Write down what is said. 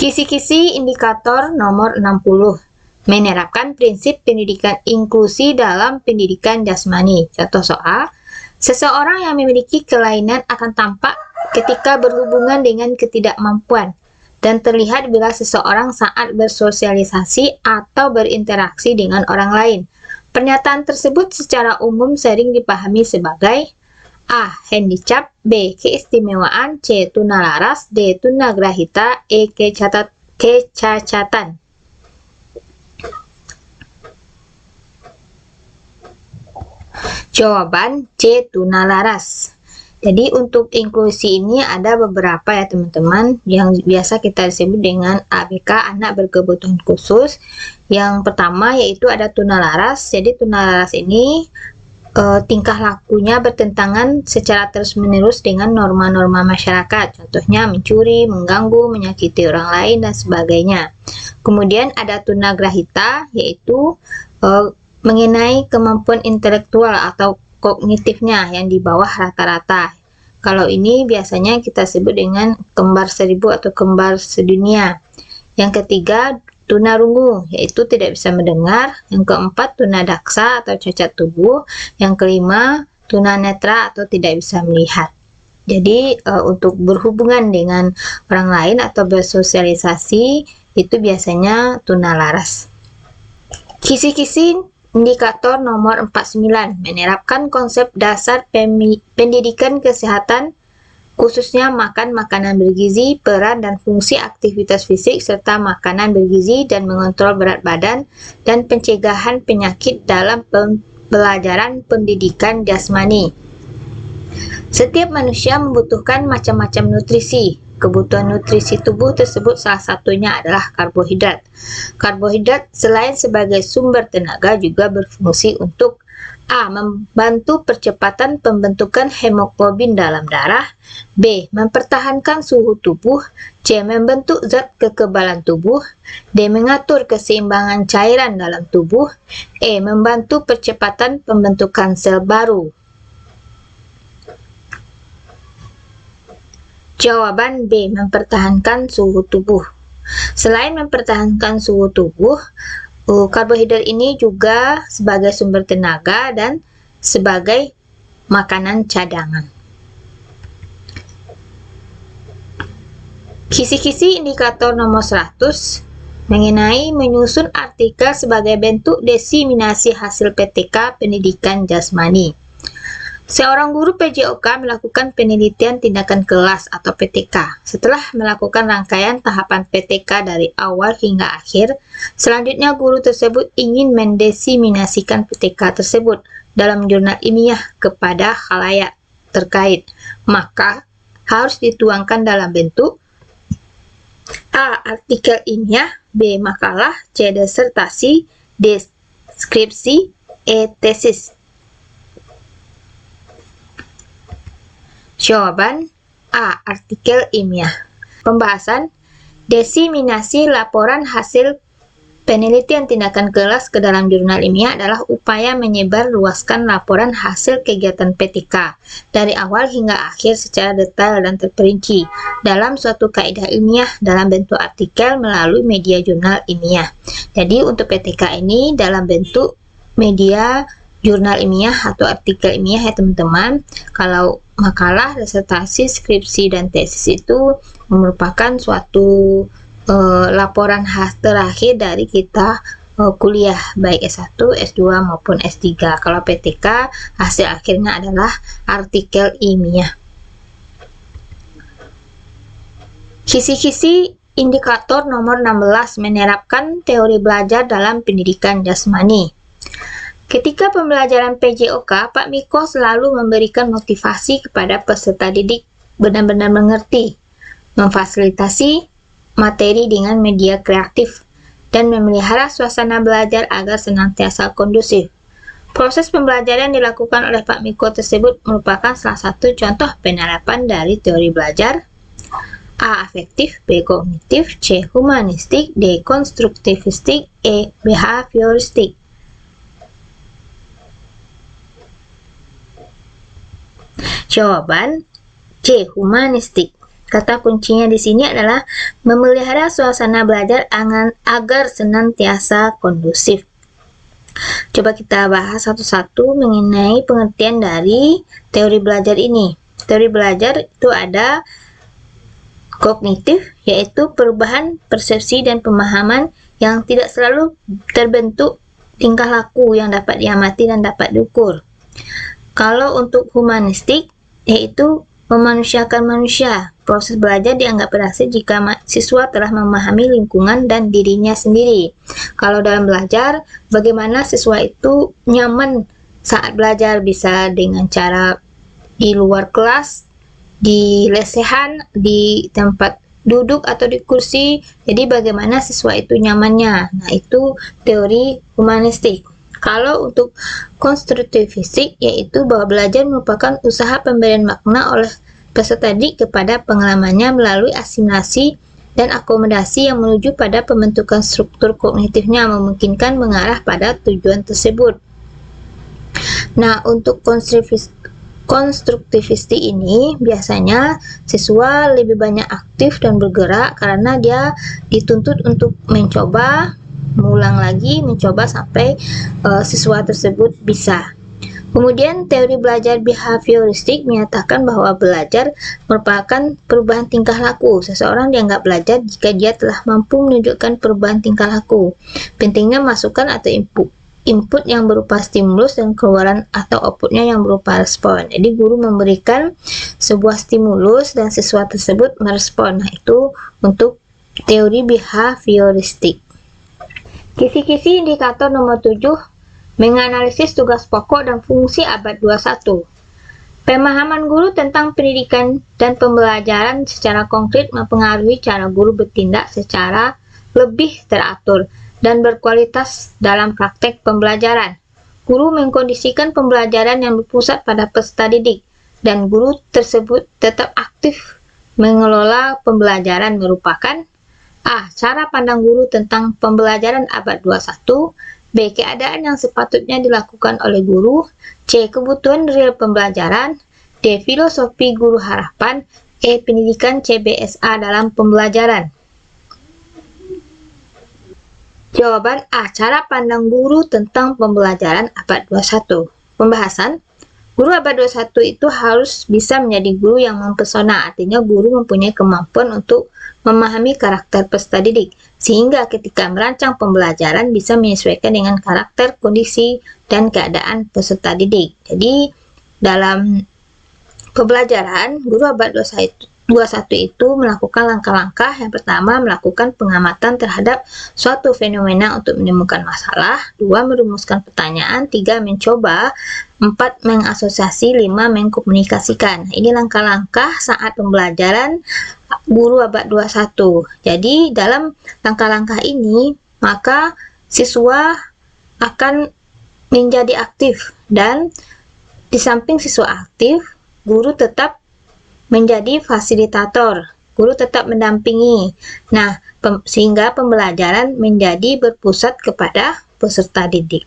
Kisi-kisi indikator nomor 60 menerapkan prinsip pendidikan inklusi dalam pendidikan jasmani. Contoh soal, seseorang yang memiliki kelainan akan tampak ketika berhubungan dengan ketidakmampuan dan terlihat bila seseorang saat bersosialisasi atau berinteraksi dengan orang lain. Pernyataan tersebut secara umum sering dipahami sebagai A. Handicap, B. Keistimewaan, C. Tunalaras, D. Tunagrahita, E. Kecacatan. Jawaban C. Tunalaras. Jadi untuk inklusi ini ada beberapa ya teman-teman yang biasa kita sebut dengan ABK, anak berkebutuhan khusus. Yang pertama yaitu ada tunalaras. Jadi tunalaras ini tingkah lakunya bertentangan secara terus-menerus dengan norma-norma masyarakat. Contohnya mencuri, mengganggu, menyakiti orang lain dan sebagainya. Kemudian ada tunagrahita yaitu mengenai kemampuan intelektual atau kognitifnya yang di bawah rata-rata. Kalau ini biasanya kita sebut dengan kembar seribu atau kembar sedunia. Yang ketiga, tunarungu, yaitu tidak bisa mendengar. Yang keempat, tunadaksa atau cacat tubuh. Yang kelima, tunanetra atau tidak bisa melihat. Jadi untuk berhubungan dengan orang lain atau bersosialisasi itu biasanya tunalaras. Kisi-kisi indikator nomor 49 menerapkan konsep dasar pendidikan kesehatan khususnya makan makanan bergizi, peran dan fungsi aktivitas fisik serta makanan bergizi dan mengontrol berat badan dan pencegahan penyakit dalam pembelajaran pendidikan jasmani. Setiap manusia membutuhkan macam-macam nutrisi. Kebutuhan nutrisi tubuh tersebut salah satunya adalah karbohidrat. Karbohidrat selain sebagai sumber tenaga juga berfungsi untuk A. Membantu percepatan pembentukan hemoglobin dalam darah. B. Mempertahankan suhu tubuh. C. Membentuk zat kekebalan tubuh. D. Mengatur keseimbangan cairan dalam tubuh. E. Membantu percepatan pembentukan sel baru. Jawaban B. Mempertahankan suhu tubuh. Selain mempertahankan suhu tubuh, karbohidrat ini juga sebagai sumber tenaga dan sebagai makanan cadangan. Kisi-kisi indikator nomor 100 mengenai menyusun artikel sebagai bentuk diseminasi hasil PTK pendidikan jasmani. Seorang guru PJOK melakukan penelitian tindakan kelas atau PTK. Setelah melakukan rangkaian tahapan PTK dari awal hingga akhir, selanjutnya guru tersebut ingin mendiseminasikan PTK tersebut dalam jurnal ilmiah kepada khalayak terkait. Maka harus dituangkan dalam bentuk A. Artikel ilmiah, B. Makalah, C. Disertasi, D. Skripsi, E. Tesis. Jawaban A. Artikel ilmiah. Pembahasan diseminasi laporan hasil penelitian tindakan kelas ke dalam jurnal ilmiah adalah upaya menyebar luaskan laporan hasil kegiatan PTK dari awal hingga akhir secara detail dan terperinci dalam suatu kaidah ilmiah dalam bentuk artikel melalui media jurnal ilmiah. Jadi untuk PTK ini dalam bentuk media jurnal ilmiah atau artikel ilmiah ya teman-teman. Kalau makalah, disertasi, skripsi, dan tesis itu merupakan suatu laporan terakhir dari kita kuliah baik S1, S2 maupun S3. Kalau PTK hasil akhirnya adalah artikel ilmiah. Kisi-kisi indikator nomor 16 menerapkan teori belajar dalam pendidikan jasmani. Ketika pembelajaran PJOK, Pak Miko selalu memberikan motivasi kepada peserta didik benar-benar mengerti, memfasilitasi materi dengan media kreatif, dan memelihara suasana belajar agar senantiasa kondusif. Proses pembelajaran yang dilakukan oleh Pak Miko tersebut merupakan salah satu contoh penerapan dari teori belajar. A. Afektif, B. Kognitif, C. Humanistik, D. Konstruktivistik, E. Behavioristik. Jawaban C. Humanistik. Kata kuncinya di sini adalah memelihara suasana belajar agar senantiasa kondusif. Coba kita bahas satu-satu mengenai pengertian dari teori belajar ini. Teori belajar itu ada kognitif, yaitu perubahan persepsi dan pemahaman yang tidak selalu terbentuk tingkah laku yang dapat diamati dan dapat diukur. Kalau untuk humanistik, yaitu memanusiakan manusia. Proses belajar dianggap berhasil jika siswa telah memahami lingkungan dan dirinya sendiri. Kalau dalam belajar, bagaimana siswa itu nyaman saat belajar, bisa dengan cara di luar kelas, di lesehan, di tempat duduk atau di kursi. Jadi bagaimana siswa itu nyamannya. Nah, itu teori humanistik. Kalau untuk konstruktivistik, yaitu bahwa belajar merupakan usaha pemberian makna oleh peserta didik kepada pengalamannya melalui asimilasi dan akomodasi yang menuju pada pembentukan struktur kognitifnya, memungkinkan mengarah pada tujuan tersebut. Nah, untuk konstruktivistik ini biasanya siswa lebih banyak aktif dan bergerak karena dia dituntut untuk mencoba, mengulang lagi, mencoba sampai siswa tersebut bisa. Kemudian teori belajar behavioristik menyatakan bahwa belajar merupakan perubahan tingkah laku. Seseorang dianggap belajar jika dia telah mampu menunjukkan perubahan tingkah laku. Pentingnya masukan atau input yang berupa stimulus dan keluaran atau outputnya yang berupa respon. Jadi guru memberikan sebuah stimulus dan siswa tersebut merespon. Nah, itu untuk teori behavioristik. Kisi-kisi indikator nomor 7, menganalisis tugas pokok dan fungsi abad 21. Pemahaman guru tentang pendidikan dan pembelajaran secara konkret mempengaruhi cara guru bertindak secara lebih teratur dan berkualitas dalam praktek pembelajaran. Guru mengkondisikan pembelajaran yang berpusat pada peserta didik, dan guru tersebut tetap aktif mengelola pembelajaran merupakan A. Cara pandang guru tentang pembelajaran abad 21. B. Keadaan yang sepatutnya dilakukan oleh guru. C. Kebutuhan real pembelajaran. D. Filosofi guru harapan. E. Pendidikan CBSA dalam pembelajaran. Jawaban A. Cara pandang guru tentang pembelajaran abad 21. Pembahasan. Guru abad 21 itu harus bisa menjadi guru yang mempesona, artinya guru mempunyai kemampuan untuk memahami karakter peserta didik, sehingga ketika merancang pembelajaran bisa menyesuaikan dengan karakter, kondisi, dan keadaan peserta didik. Jadi, dalam pembelajaran, guru abad 21 itu melakukan langkah-langkah. Yang pertama, melakukan pengamatan terhadap suatu fenomena untuk menemukan masalah. 2. Merumuskan pertanyaan. 3. Mencoba. 4. Mengasosiasi. 5. Mengkomunikasikan. Ini langkah-langkah saat pembelajaran guru abad 21. Jadi, dalam langkah-langkah ini, maka siswa akan menjadi aktif. Dan di samping siswa aktif, guru tetap menjadi fasilitator, guru tetap mendampingi. Nah, sehingga pembelajaran menjadi berpusat kepada peserta didik.